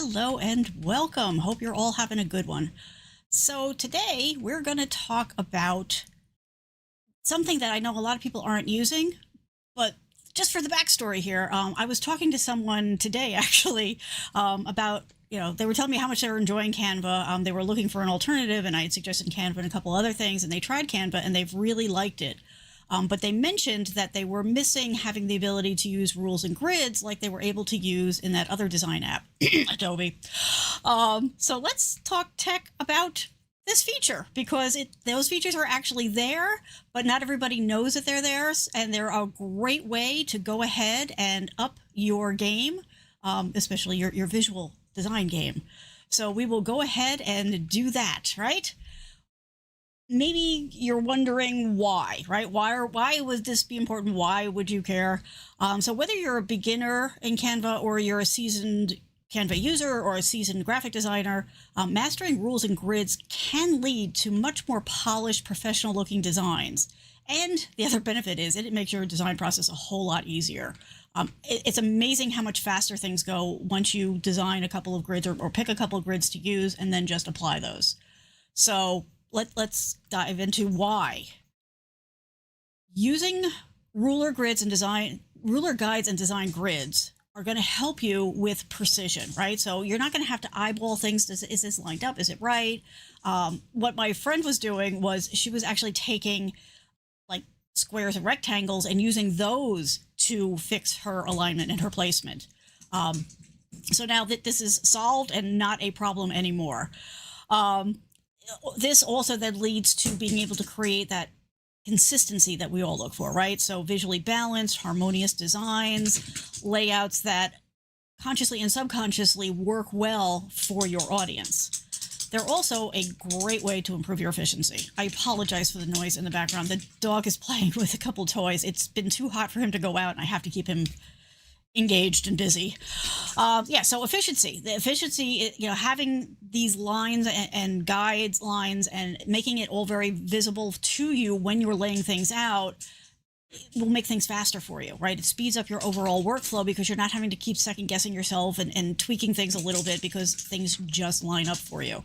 Hello and welcome. Hope you're all having a good one. So today we're going to talk about something that I know a lot of people aren't using, but just for the backstory here, I was talking to someone today actually about, they were telling me how much they were enjoying Canva. They were looking for an alternative, and I had suggested Canva and a couple other things, and they tried Canva and they've really liked it. But they mentioned that they were missing having the ability to use rules and grids like they were able to use in that other design app, Adobe. So let's talk tech about this feature, because those features are actually there, but not everybody knows that they're there, and they're a great way to go ahead and up your game, especially your visual design game. So we will go ahead and do that, right? Maybe you're wondering why, right? Why would this be important? Why would you care? So whether you're a beginner in Canva or you're a seasoned Canva user or a seasoned graphic designer, mastering rules and grids can lead to much more polished, professional looking designs. And the other benefit is it makes your design process a whole lot easier. It's amazing how much faster things go once you design a couple of grids or pick a couple of grids to use and then just apply those. So let's dive into why. Using ruler guides and design grids are going to help you with precision, right? So you're not going to have to eyeball things. Is this lined up? Is it right? What my friend was doing was she was actually taking like squares and rectangles and using those to fix her alignment and her placement. So now that this is solved and not a problem anymore. This also then leads to being able to create that consistency that we all look for, right? So visually balanced, harmonious designs, layouts that consciously and subconsciously work well for your audience. They're also a great way to improve your efficiency. I apologize for the noise in the background. The dog is playing with a couple toys. It's been too hot for him to go out, and I have to keep him engaged and busy. So efficiency. The efficiency, having these lines and guides lines and making it all very visible to you when you're laying things out will make things faster for you, right? It speeds up your overall workflow because you're not having to keep second guessing yourself and tweaking things a little bit because things just line up for you.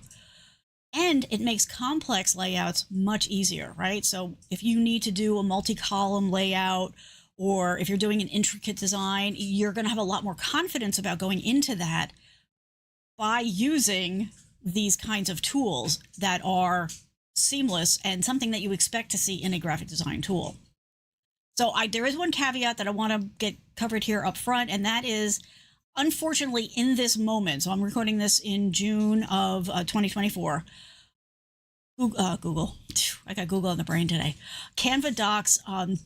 And it makes complex layouts much easier, right? So if you need to do a multi-column layout, or if you're doing an intricate design, you're going to have a lot more confidence about going into that by using these kinds of tools that are seamless and something that you expect to see in a graphic design tool. So there is one caveat that I want to get covered here up front, and that is, unfortunately, in this moment, so I'm recording this in June of 2024, Google. I got Google in the brain today. Canva Docs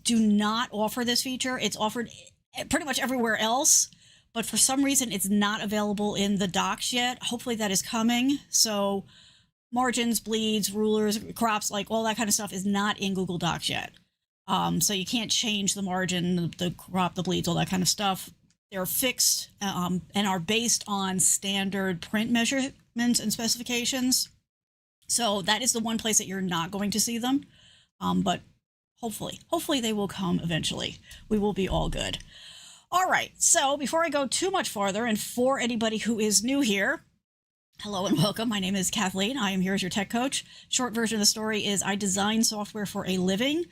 do not offer this feature. It's offered pretty much everywhere else, but for some reason it's not available in the docs yet. Hopefully that is coming. So margins, bleeds, rulers, crops, like all that kind of stuff is not in Google Docs yet. So you can't change the margin, the crop, the bleeds, all that kind of stuff. They're fixed and are based on standard print measurements and specifications. So that is the one place that you're not going to see them. But hopefully they will come eventually. We will be all good. All right. So before I go too much farther, and for anybody who is new here, hello and welcome. My name is Kathleen. I am here as your tech coach. Short version of the story is I design software for a living,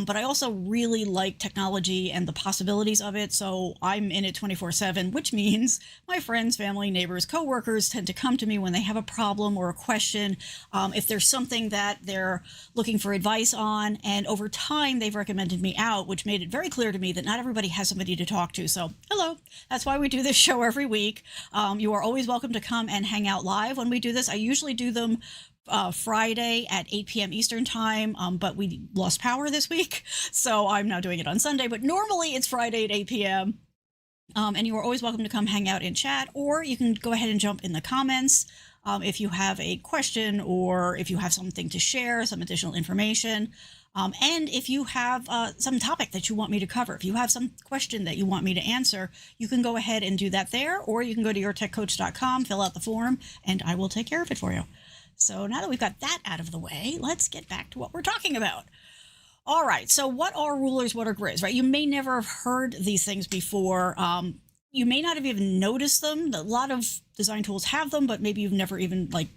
but I also really like technology and the possibilities of it. So I'm in it 24/7, which means my friends, family, neighbors, coworkers tend to come to me when they have a problem or a question. If there's something that they're looking for advice on, and over time they've recommended me out, which made it very clear to me that not everybody has somebody to talk to. So hello, that's why we do this show every week. You are always welcome to come and hang out live when we do this. I usually do them Friday at 8 p.m. Eastern time, but we lost power this week, so I'm now doing it on Sunday, but normally it's Friday at 8 p.m. And you are always welcome to come hang out in chat, or you can go ahead and jump in the comments if you have a question or if you have something to share, some additional information. And if you have some topic that you want me to cover, if you have some question that you want me to answer, you can go ahead and do that there, or you can go to yourtechcoach.com, fill out the form, and I will take care of it for you. So now that we've got that out of the way, let's get back to what we're talking about. All right, so what are rulers, what are grids, right? You may never have heard these things before. you may not have even noticed them. A lot of design tools have them, but maybe you've never even like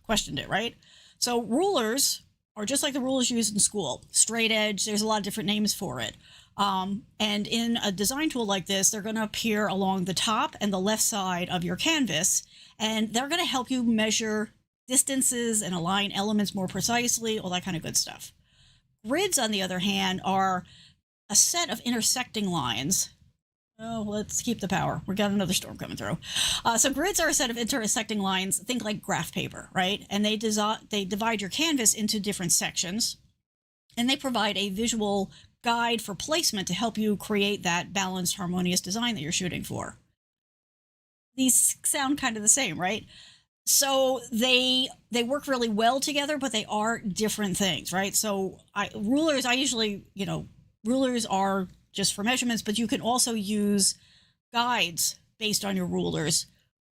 questioned it, right? So rulers are just like the rulers used in school. Straight edge, there's a lot of different names for it. And in a design tool like this, they're going to appear along the top and the left side of your canvas, and they're going to help you measure distances and align elements more precisely, all that kind of good stuff. Grids, on the other hand, are a set of intersecting lines. Oh, let's keep the power. We got another storm coming through. So grids are a set of intersecting lines. Think like graph paper, right? And they divide your canvas into different sections, and they provide a visual guide for placement to help you create that balanced, harmonious design that you're shooting for. These sound kind of the same, right? So they work really well together, but they are different things, right? So rulers, I usually, rulers are just for measurements, but you can also use guides based on your rulers,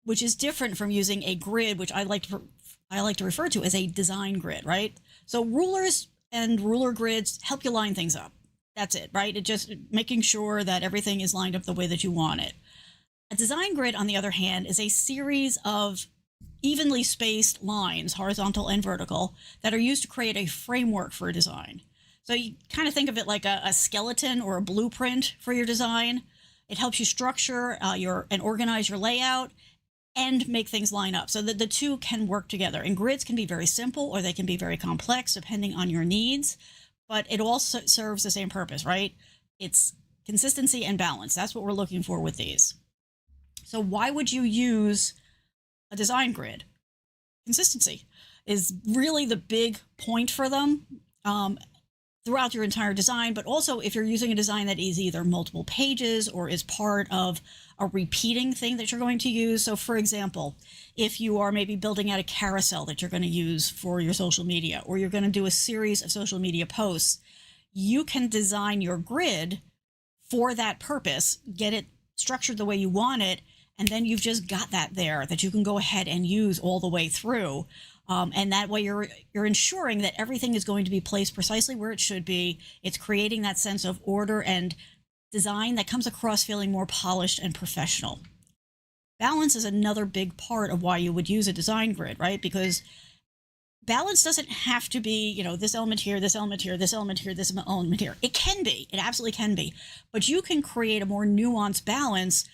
which is different from using a grid, which I like to refer to as a design grid, right? So rulers and ruler grids help you line things up. That's it, right? It just making sure that everything is lined up the way that you want it. A design grid, on the other hand, is a series of evenly spaced lines, horizontal and vertical, that are used to create a framework for a design. So you kind of think of it like a skeleton or a blueprint for your design. It helps you structure and organize your layout and make things line up so that the two can work together. And grids can be very simple or they can be very complex depending on your needs, but it also serves the same purpose, right? It's consistency and balance. That's what we're looking for with these. So why would you use a design grid? Consistency is really the big point for them throughout your entire design, but also if you're using a design that is either multiple pages or is part of a repeating thing that you're going to use. So for example, if you are maybe building out a carousel that you're going to use for your social media, or you're going to do a series of social media posts, you can design your grid for that purpose, get it structured the way you want it, and then you've just got that there that you can go ahead and use all the way through. And that way you're ensuring that everything is going to be placed precisely where it should be. It's creating that sense of order and design that comes across feeling more polished and professional. Balance is another big part of why you would use a design grid, right? Because balance doesn't have to be, this element here, this element here, this element here, this element here. It can be. It absolutely can be. But you can create a more nuanced balance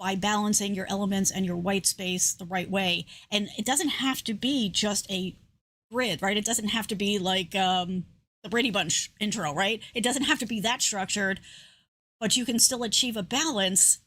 by balancing your elements and your white space the right way. And it doesn't have to be just a grid, right? It doesn't have to be like the Brady Bunch intro, right? It doesn't have to be that structured, but you can still achieve a balance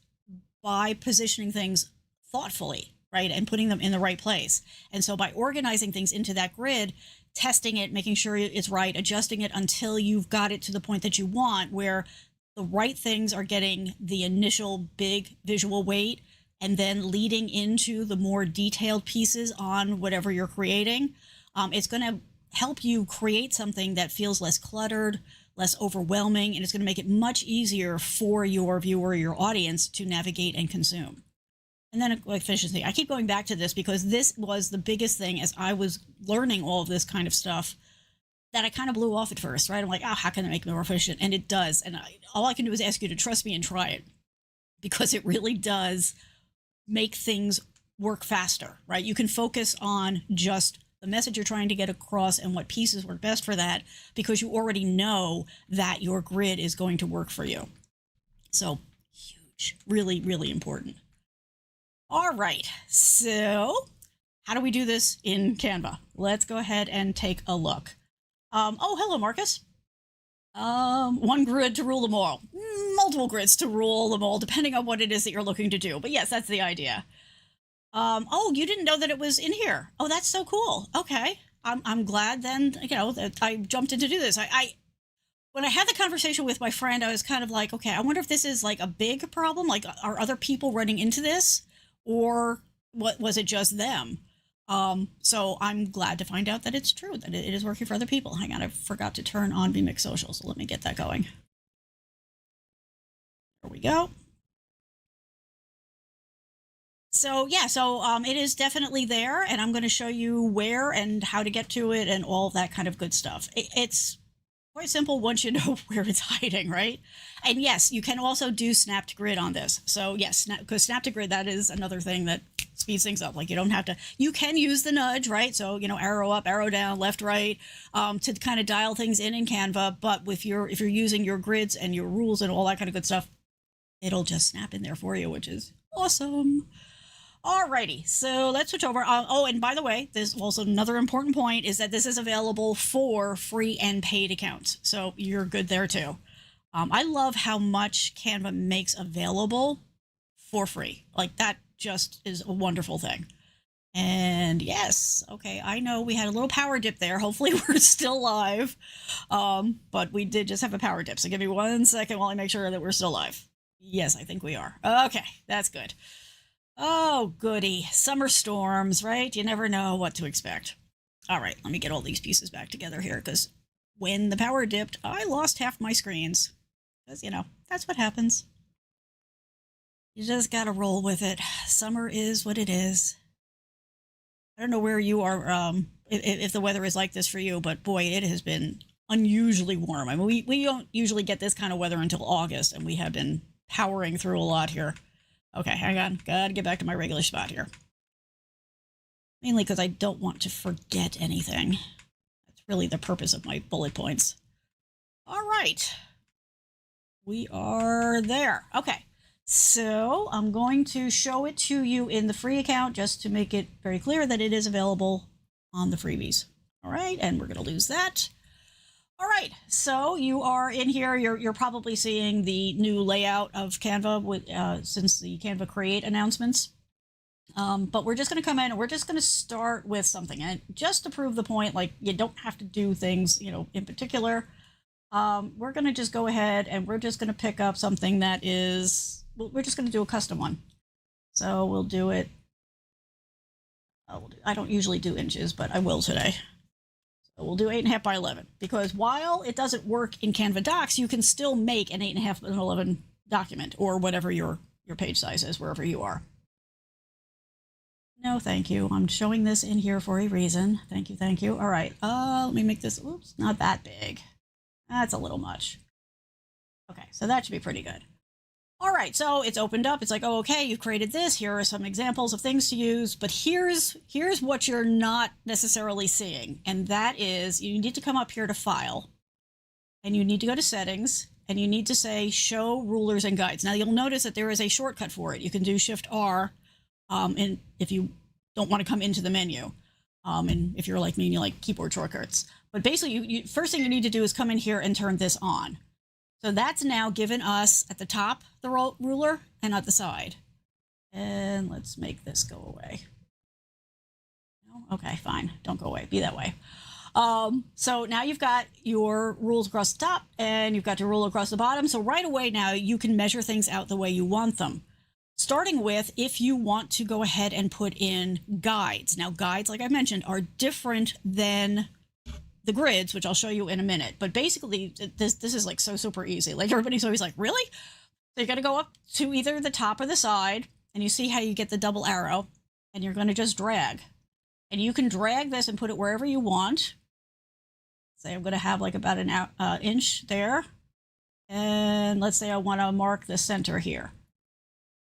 by positioning things thoughtfully, right? And putting them in the right place. And so by organizing things into that grid, testing it, making sure it's right, adjusting it until you've got it to the point that you want, where the right things are getting the initial big visual weight and then leading into the more detailed pieces on whatever you're creating. It's going to help you create something that feels less cluttered, less overwhelming, and it's going to make it much easier for your viewer, your audience to navigate and consume. And then efficiency. I keep going back to this because this was the biggest thing as I was learning all of this kind of stuff that I kind of blew off at first, right? I'm like, how can it make me more efficient? And it does. And all I can do is ask you to trust me and try it, because it really does make things work faster, right? You can focus on just the message you're trying to get across and what pieces work best for that, because you already know that your grid is going to work for you. So huge, really, really important. All right, so how do we do this in Canva? Let's go ahead and take a look. Oh, hello, Marcus. One grid to rule them all. Multiple grids to rule them all, depending on what it is that you're looking to do. But yes, that's the idea. Oh, you didn't know that it was in here. Oh, that's so cool. Okay. I'm glad then, that I jumped in to do this. When I had the conversation with my friend, I was kind of like, okay, I wonder if this is like a big problem. Like, are other people running into this, or what was it just them? So I'm glad to find out that it's true, that it is working for other people. Hang on, I forgot to turn on vMix Social, so let me get that going. There we go. So yeah, it is definitely there, and I'm going to show you where and how to get to it and all that kind of good stuff. It's Quite simple once you know where it's hiding, right? And yes, you can also do snap to grid on this. So yes, because snap to grid, that is another thing that speeds things up. Like you don't have to, you can use the nudge, right? So, arrow up, arrow down, left, right, to kind of dial things in Canva. But if you're using your grids and your rules and all that kind of good stuff, it'll just snap in there for you, which is awesome. Alrighty, so let's switch over. Oh, and by the way, there's also another important point is that this is available for free and paid accounts. So you're good there too. I love how much Canva makes available for free. Like that just is a wonderful thing. And yes, okay, I know we had a little power dip there. Hopefully we're still live. But we did just have a power dip. So give me 1 second while I make sure that we're still live. Yes, I think we are. Okay, that's good. Oh, goody. Summer storms, right? You never know what to expect. All right, let me get all these pieces back together here because when the power dipped, I lost half my screens. Because, that's what happens. You just got to roll with it. Summer is what it is. I don't know where you are, if the weather is like this for you, but boy, it has been unusually warm. I mean, we don't usually get this kind of weather until August, and we have been powering through a lot here. Okay, hang on. Gotta get back to my regular spot here. Mainly because I don't want to forget anything. That's really the purpose of my bullet points. All right. We are there. Okay, so I'm going to show it to you in the free account just to make it very clear that it is available on the freebies. All right, and we're going to lose that. All right, so you are in here. You're probably seeing the new layout of Canva with since the Canva Create announcements. But we're just going to come in and we're just going to start with something. And just to prove the point, like you don't have to do things, in particular. We're going to just go ahead and we're just going to pick up something that is, we're just going to do a custom one. So we'll do it. I don't usually do inches, but I will today. We'll do 8.5 by 11 because while it doesn't work in Canva Docs, you can still make an 8.5 by 11 document or whatever your page size is, wherever you are. No, thank you. I'm showing this in here for a reason. Thank you, thank you. All right, let me make this, oops, not that big. That's a little much. Okay, so that should be pretty good. All right, so it's opened up. It's like, oh, okay, you've created this. Here are some examples of things to use, but here's what you're not necessarily seeing, and that is you need to come up here to File, and you need to go to Settings, and you need to say Show Rulers and Guides. Now, you'll notice that there is a shortcut for it. You can do Shift-R, and if you don't want to come into the menu, and if you're like me and you like keyboard shortcuts. But basically, first thing you need to do is come in here and turn this on. So that's now given us at the top the ruler and at the side. And let's make this go away. No? Okay, fine. Don't go away. Be that way. So now you've got your rules across the top and you've got your rule across the bottom. So right away now you can measure things out the way you want them. Starting with if you want to go ahead and put in guides. Now guides, like I mentioned, are different than the grids, which I'll show you in a minute. But basically, this is like so super easy. Like everybody's always like, really? So you're going to go up to either the top or the side, and you see how you get the double arrow, and you're going to just drag. And you can drag this and put it wherever you want. Say I'm going to have like about an inch there. And let's say I want to mark the center here.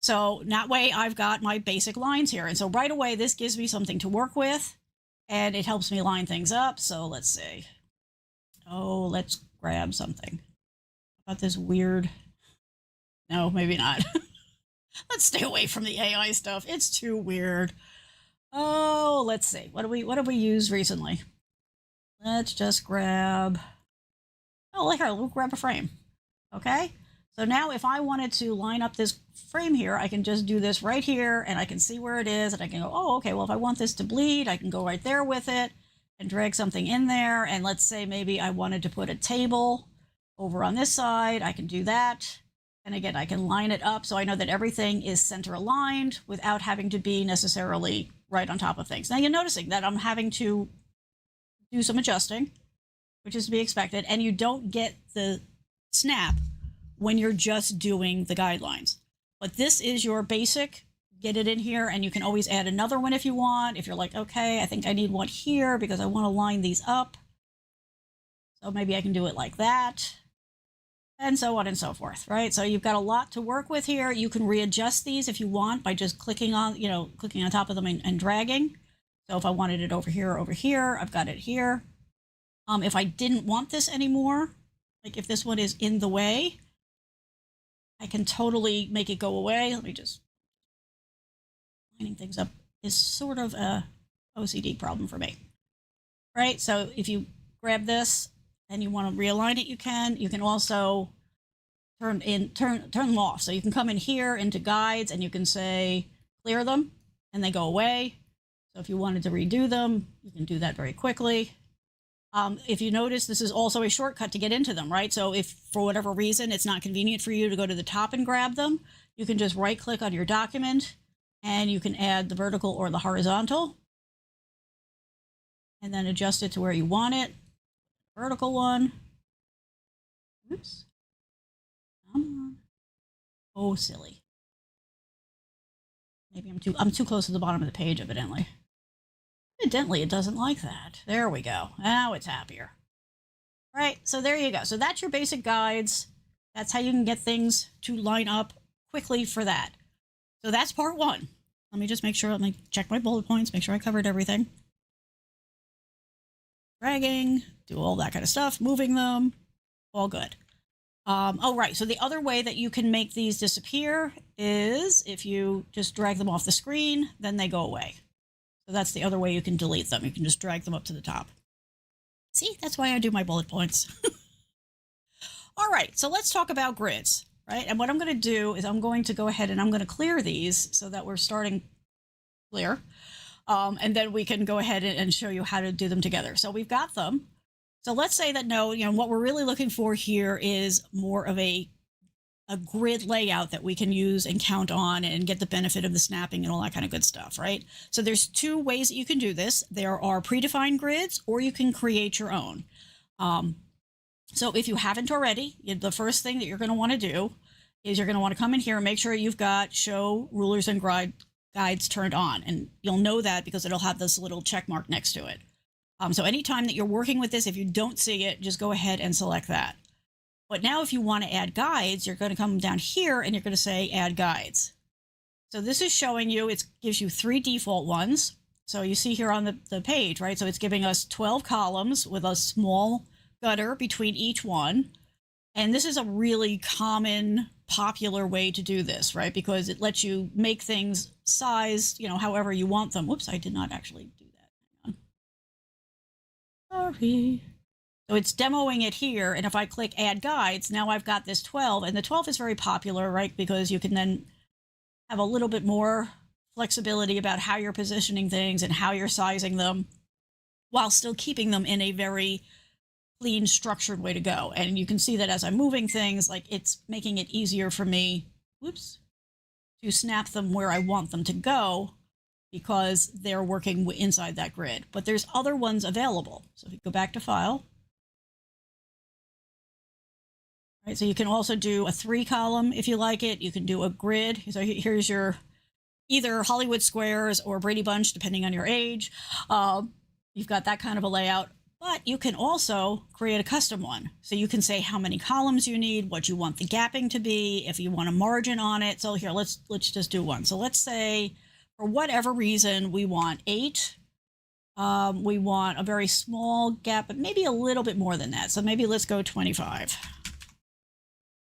So that way I've got my basic lines here. And so right away, this gives me something to work with. And it helps me line things up. So let's see. Oh, let's grab something. How about this weird? No, maybe not. Let's stay away from the AI stuff. It's too weird. Oh, let's see. What have we used recently? Let's just grab. Oh, like we'll grab a frame. Okay. So now if I wanted to line up this frame here, I can just do this right here and I can see where it is and I can go, oh, okay, well, if I want this to bleed, I can go right there with it and drag something in there. And let's say maybe I wanted to put a table over on this side. I can do that. And again, I can line it up so I know that everything is center aligned without having to be necessarily right on top of things. Now you're noticing that I'm having to do some adjusting, which is to be expected. And you don't get the snap when you're just doing the guidelines. But this is your basic, get it in here, and you can always add another one if you want. If you're like, okay, I think I need one here because I want to line these up. So maybe I can do it like that, and so on and so forth, right? So you've got a lot to work with here. You can readjust these if you want by just clicking on, clicking on top of them and dragging. So if I wanted it over here or over here, I've got it here. If I didn't want this anymore, like if this one is in the way, I can totally make it go away. Let me just, lining things up is sort of a OCD problem for me, right? So if you grab this and you want to realign it, you can. You can also turn them off. So you can come in here into guides and you can say clear them and they go away. So if you wanted to redo them, you can do that very quickly. If you notice, this is also a shortcut to get into them, right? So if for whatever reason it's not convenient for you to go to the top and grab them, you can just right click on your document and you can add the vertical or the horizontal and then adjust it to where you want it. Vertical one. Oops. Come on. Oh, silly. Maybe I'm too close to the bottom of the page, evidently. Evidently, it doesn't like that. There we go. Now it's happier. All right, so there you go. So that's your basic guides. That's how you can get things to line up quickly for that. So that's part one. Let me just make sure, let me check my bullet points, make sure I covered everything. Dragging, do all that kind of stuff, moving them, all good. Oh, right. So the other way that you can make these disappear is if you just drag them off the screen, then they go away. So that's the other way you can delete them. You can just drag them up to the top. See, that's why I do my bullet points. All right, so let's talk about grids, right? And what I'm going to do is I'm going to go ahead and I'm going to clear these so that we're starting clear. And then we can go ahead and show you how to do them together. So we've got them. So let's say that what we're really looking for here is more of a grid layout that we can use and count on and get the benefit of the snapping and all that kind of good stuff, right? So there's two ways that you can do this. There are predefined grids, or you can create your own. So if you haven't already, the first thing that you're going to want to do is you're going to want to come in here and make sure you've got show rulers and guides turned on. And you'll know that because it'll have this little check mark next to it. So anytime that you're working with this, if you don't see it, just go ahead and select that. But now if you want to add guides, you're going to come down here and you're going to say add guides. So this is showing you, it gives you 3 default ones. So you see here on the page, right? So it's giving us 12 columns with a small gutter between each one. And this is a really common, popular way to do this, right? Because it lets you make things sized, however you want them. Whoops, I did not actually do that. Hang on. Sorry. So it's demoing it here, and if I click add guides, now I've got this 12, and the 12 is very popular, right? Because you can then have a little bit more flexibility about how you're positioning things and how you're sizing them while still keeping them in a very clean, structured way to go. And you can see that as I'm moving things, like it's making it easier for me, whoops, to snap them where I want them to go because they're working inside that grid. But there's other ones available. So if you go back to File, right, so you can also do a 3-column if you like it. You can do a grid. So here's your either Hollywood Squares or Brady Bunch, depending on your age. You've got that kind of a layout, but you can also create a custom one. So you can say how many columns you need, what you want the gapping to be, if you want a margin on it. So here, let's just do one. So let's say for whatever reason, we want 8. We want a very small gap, but maybe a little bit more than that. So maybe let's go 25.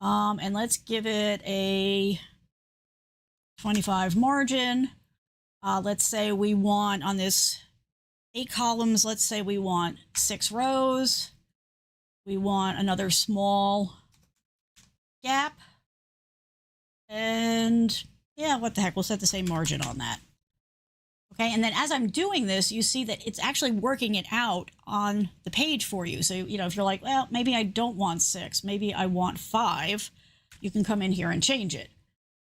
And let's give it a 25 margin. Let's say we want on this 8 columns, let's say we want 6 rows. We want another small gap. And yeah, what the heck, we'll set the same margin on that. Okay, and then as I'm doing this, you see that it's actually working it out on the page for you. So, if you're like, well, maybe I don't want 6, maybe I want 5, you can come in here and change it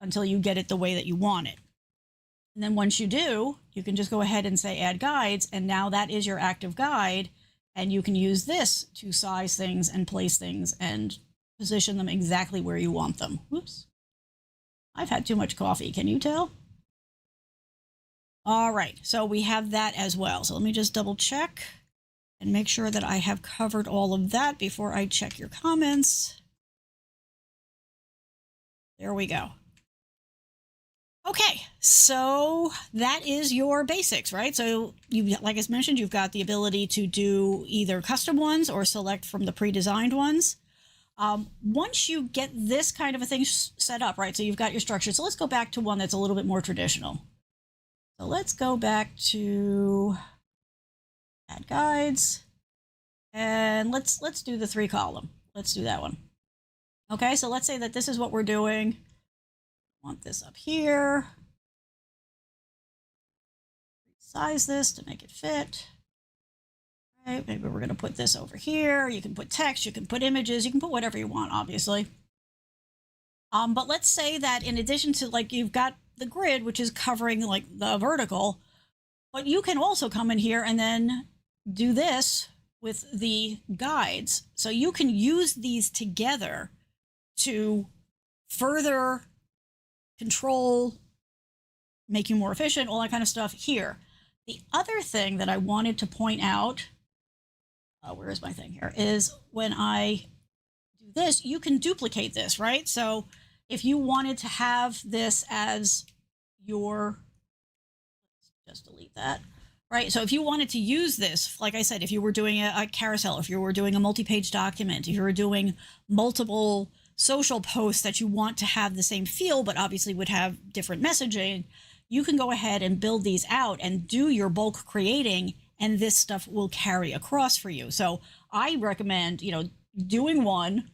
until you get it the way that you want it. And then once you do, you can just go ahead and say add guides, and now that is your active guide, and you can use this to size things and place things and position them exactly where you want them. Whoops. I've had too much coffee, can you tell? All right, so we have that as well. So let me just double check. and make sure that I have covered all of that before I check your comments. There we go. Okay, so that is your basics, right? So you, like I mentioned, you've got the ability to do either custom ones or select from the pre-designed ones. Once you get this kind of a thing set up, right? So you've got your structure. So let's go back to one that's a little bit more traditional. So let's go back to add guides, and let's do the 3-column. Let's do that one. Okay, so let's say that this is what we're doing. I want this up here. Size this to make it fit. Right, maybe we're going to put this over here. You can put text, you can put images, you can put whatever you want, obviously. But let's say that in addition to, like, you've got the grid, which is covering like the vertical, but you can also come in here and then do this with the guides. So you can use these together to further control, make you more efficient, all that kind of stuff here. The other thing that I wanted to point out, where is my thing here, is when I do this, you can duplicate this, right? So if you wanted to have this as your, just delete that, right? So if you wanted to use this, like I said, if you were doing a carousel, if you were doing a multi-page document, if you were doing multiple social posts that you want to have the same feel, but obviously would have different messaging, you can go ahead and build these out and do your bulk creating, and this stuff will carry across for you. So I recommend, doing one,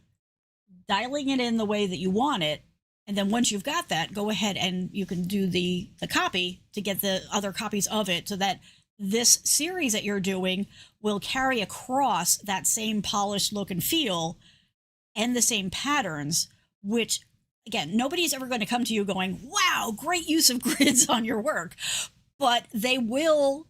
dialing it in the way that you want it, and then once you've got that, go ahead and you can do the copy to get the other copies of it, so that this series that you're doing will carry across that same polished look and feel and the same patterns, which, again, nobody's ever going to come to you going, wow, great use of grids on your work, but they will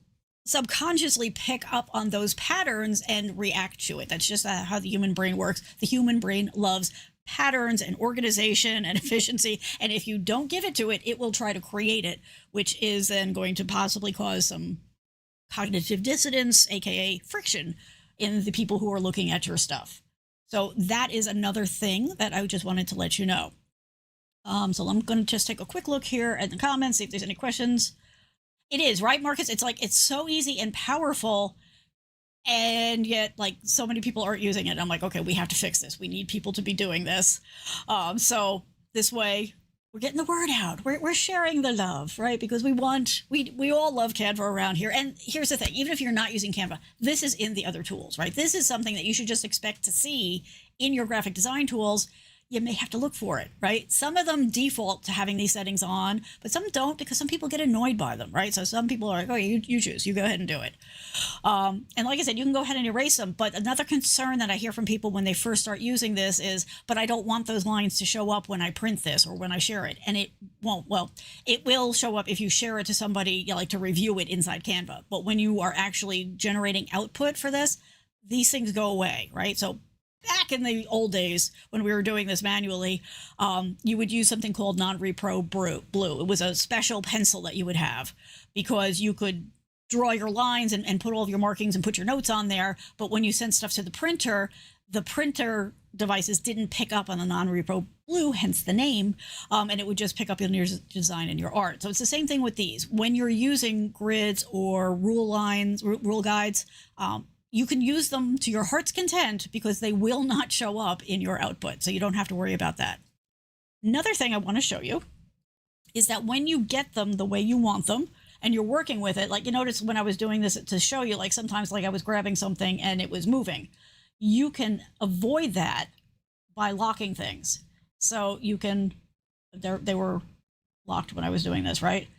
subconsciously pick up on those patterns and react to it. That's just how the human brain works. The human brain loves patterns and organization and efficiency, and if you don't give it to it, it will try to create it, which is then going to possibly cause some cognitive dissonance, aka friction, in the people who are looking at your stuff. So that is another thing that I just wanted to let you know. So I'm going to just take a quick look here at the comments, see if there's any questions. It is, right, Marcus? It's like, it's so easy and powerful, and yet, like, so many people aren't using it. I'm like, okay, we have to fix this. We need people to be doing this. So this way, we're getting the word out. We're sharing the love, right? Because we all love Canva around here. And here's the thing, even if you're not using Canva, this is in the other tools, right? This is something that you should just expect to see in your graphic design tools. You may have to look for it, right? Some of them default to having these settings on, but some don't, because some people get annoyed by them, right? So some people are like, oh, you choose, you go ahead and do it. And like I said, you can go ahead and erase them. But another concern that I hear from people when they first start using this is, but I don't want those lines to show up when I print this or when I share it. And it won't. Well, it will show up if you share it to somebody, like to review it inside Canva. But when you are actually generating output for this, these things go away, right? So back in the old days when we were doing this manually, you would use something called non-repro blue. It was a special pencil that you would have, because you could draw your lines and put all of your markings and put your notes on there. But when you sent stuff to the printer devices didn't pick up on the non-repro blue, hence the name, and it would just pick up on your design and your art. So it's the same thing with these. When you're using grids or rule guides, you can use them to your heart's content, because they will not show up in your output. So you don't have to worry about that. Another thing I want to show you is that when you get them the way you want them and you're working with it, like you notice when I was doing this to show you, like sometimes like I was grabbing something and it was moving, you can avoid that by locking things. So you can, they were locked when I was doing this, right?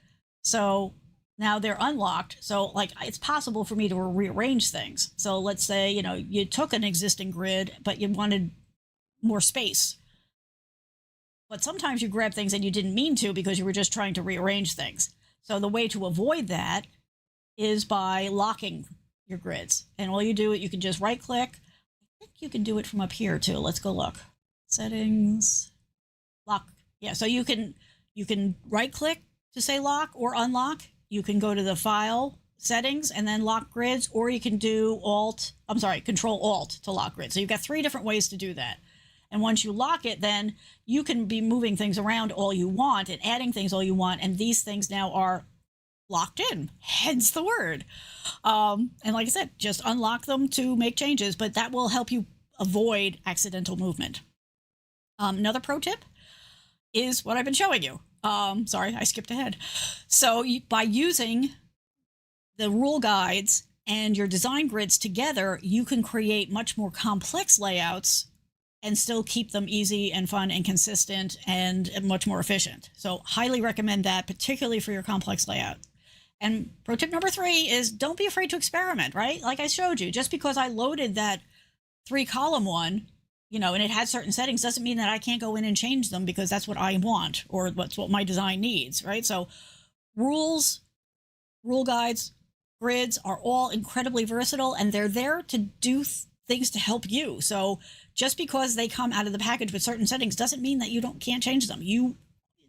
So now they're unlocked. So like it's possible for me to rearrange things. So let's say, you took an existing grid, but you wanted more space. But sometimes you grab things and you didn't mean to, because you were just trying to rearrange things. So the way to avoid that is by locking your grids. And all you do, you can just right click. I think you can do it from up here too. Let's go look. Settings, lock. Yeah, so you can right click to say lock or unlock. You can go to the file settings and then lock grids, or you can do Control Alt to lock grids. So you've got 3 different ways to do that. And once you lock it, then you can be moving things around all you want and adding things all you want. And these things now are locked in, hence the word. And like I said, just unlock them to make changes, but that will help you avoid accidental movement. Another pro tip is what I've been showing you. Sorry, I skipped ahead. So by using the rule guides and your design grids together, you can create much more complex layouts and still keep them easy and fun and consistent and much more efficient. So highly recommend that, particularly for your complex layout. And pro tip number 3 is don't be afraid to experiment, right? Like I showed you, just because I loaded that 3-column one, and it had certain settings doesn't mean that I can't go in and change them because that's what I want or what's what my design needs, right? So rules, rule guides, grids are all incredibly versatile, and they're there to do things to help you. So just because they come out of the package with certain settings doesn't mean that you can't change them.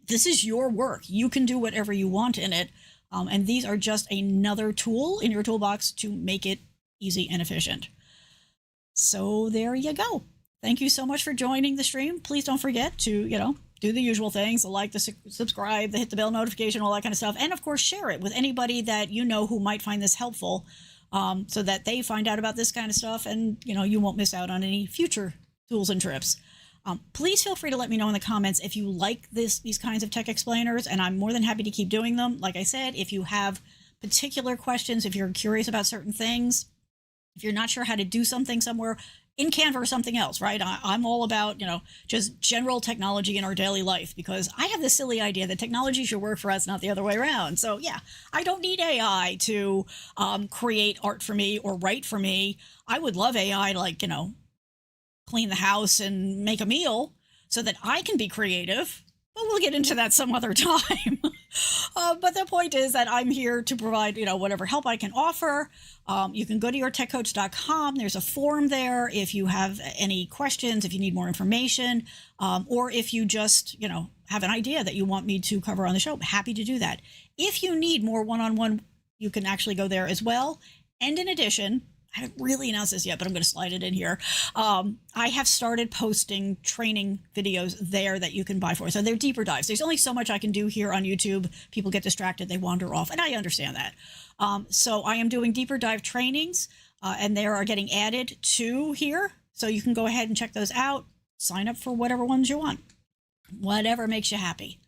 This is your work. You can do whatever you want in it. And these are just another tool in your toolbox to make it easy and efficient. So there you go. Thank you so much for joining the stream. Please don't forget to, do the usual things, the like, the subscribe, the hit the bell notification, all that kind of stuff. And of course, share it with anybody that you know who might find this helpful, so that they find out about this kind of stuff and, you won't miss out on any future tools and trips. Please feel free to let me know in the comments if you like these kinds of tech explainers, and I'm more than happy to keep doing them. Like I said, if you have particular questions, if you're curious about certain things, if you're not sure how to do something somewhere in Canva or something else, right? I'm all about, just general technology in our daily life, because I have this silly idea that technology should work for us, not the other way around. So yeah, I don't need AI to create art for me or write for me. I would love AI to, clean the house and make a meal so that I can be creative. But we'll get into that some other time. But the point is that I'm here to provide, whatever help I can offer. You can go to yourtechcoach.com. There's a form there if you have any questions, if you need more information, or if you just, have an idea that you want me to cover on the show. I'm happy to do that. If you need more one-on-one, you can actually go there as well. And in addition, I haven't really announced this yet, but I'm going to slide it in here. I have started posting training videos there that you can buy for. So they're deeper dives. There's only so much I can do here on YouTube. People get distracted, they wander off, and I understand that. So I am doing deeper dive trainings, and they are getting added to here. So you can go ahead and check those out. Sign up for whatever ones you want. Whatever makes you happy.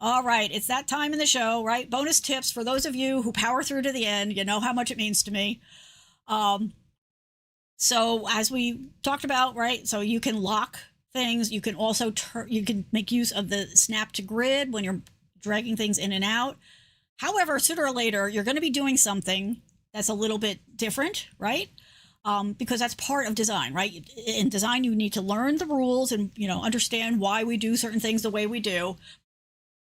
All right, it's that time in the show, right? Bonus tips for those of you who power through to the end. You know how much it means to me. So as we talked about, right, so you can lock things. You can also you can make use of the snap to grid when you're dragging things in and out. However, sooner or later, you're going to be doing something that's a little bit different, right? Because that's part of design, right? In design, you need to learn the rules and, understand why we do certain things the way we do.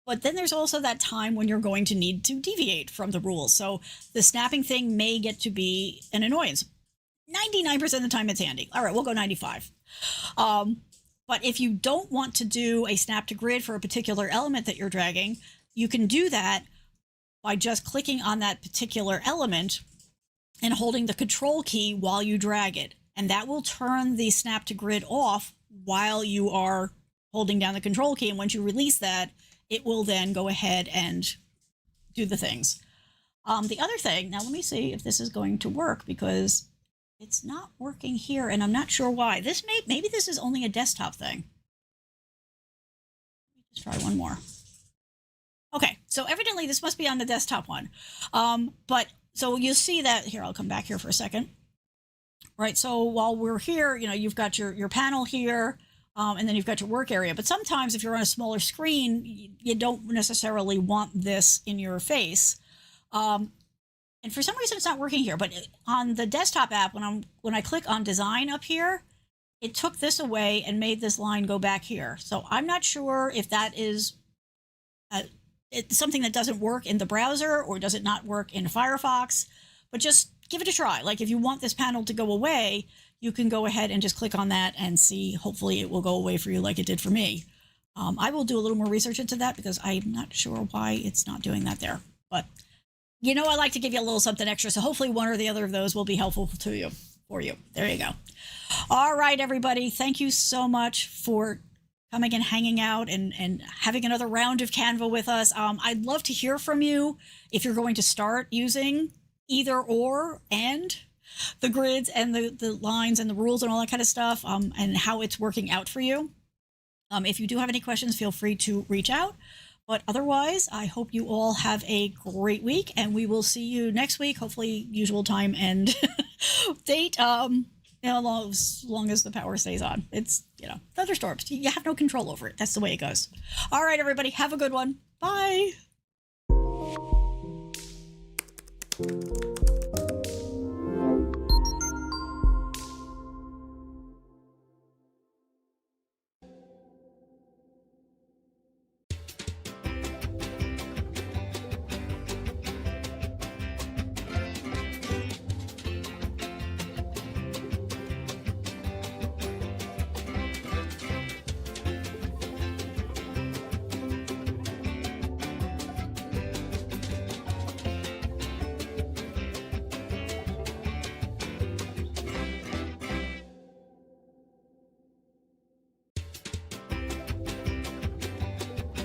But then there's also that time when you're going to need to deviate from the rules. So the snapping thing may get to be an annoyance. 99% of the time it's handy. All right, we'll go 95. But if you don't want to do a snap to grid for a particular element that you're dragging, you can do that by just clicking on that particular element and holding the control key while you drag it. And that will turn the snap to grid off while you are holding down the control key. And once you release that, it will then go ahead and do the things. The other thing, now let me see if this is going to work, because it's not working here and I'm not sure why. Maybe this is only a desktop thing. Let's try one more. Okay, so evidently this must be on the desktop one. So you'll see that here, I'll come back here for a second. Right, so while we're here, you've got your panel here. And then you've got your work area. But sometimes if you're on a smaller screen, you don't necessarily want this in your face. And for some reason, it's not working here. But on the desktop app, when I click on design up here, it took this away and made this line go back here. So I'm not sure if that is it's something that doesn't work in the browser, or does it not work in Firefox. But just give it a try. Like if you want this panel to go away, you can go ahead and just click on that and see, hopefully it will go away for you like it did for me. I will do a little more research into that because I'm not sure why it's not doing that there. But You know, I like to give you a little something extra, so hopefully one or the other of those will be helpful to you, for you. There you go. All right, everybody. Thank you so much for coming and hanging out and having another round of Canva with us. I'd love to hear from you if you're going to start using either or and the grids and the lines and the rules and all that kind of stuff, and how it's working out for you. If you do have any questions, feel free to reach out. But otherwise, I hope you all have a great week, and we will see you next week, hopefully usual time and date, as long as the power stays on. It's, thunderstorms. You have no control over it. That's the way it goes. All right, everybody, have a good one. Bye.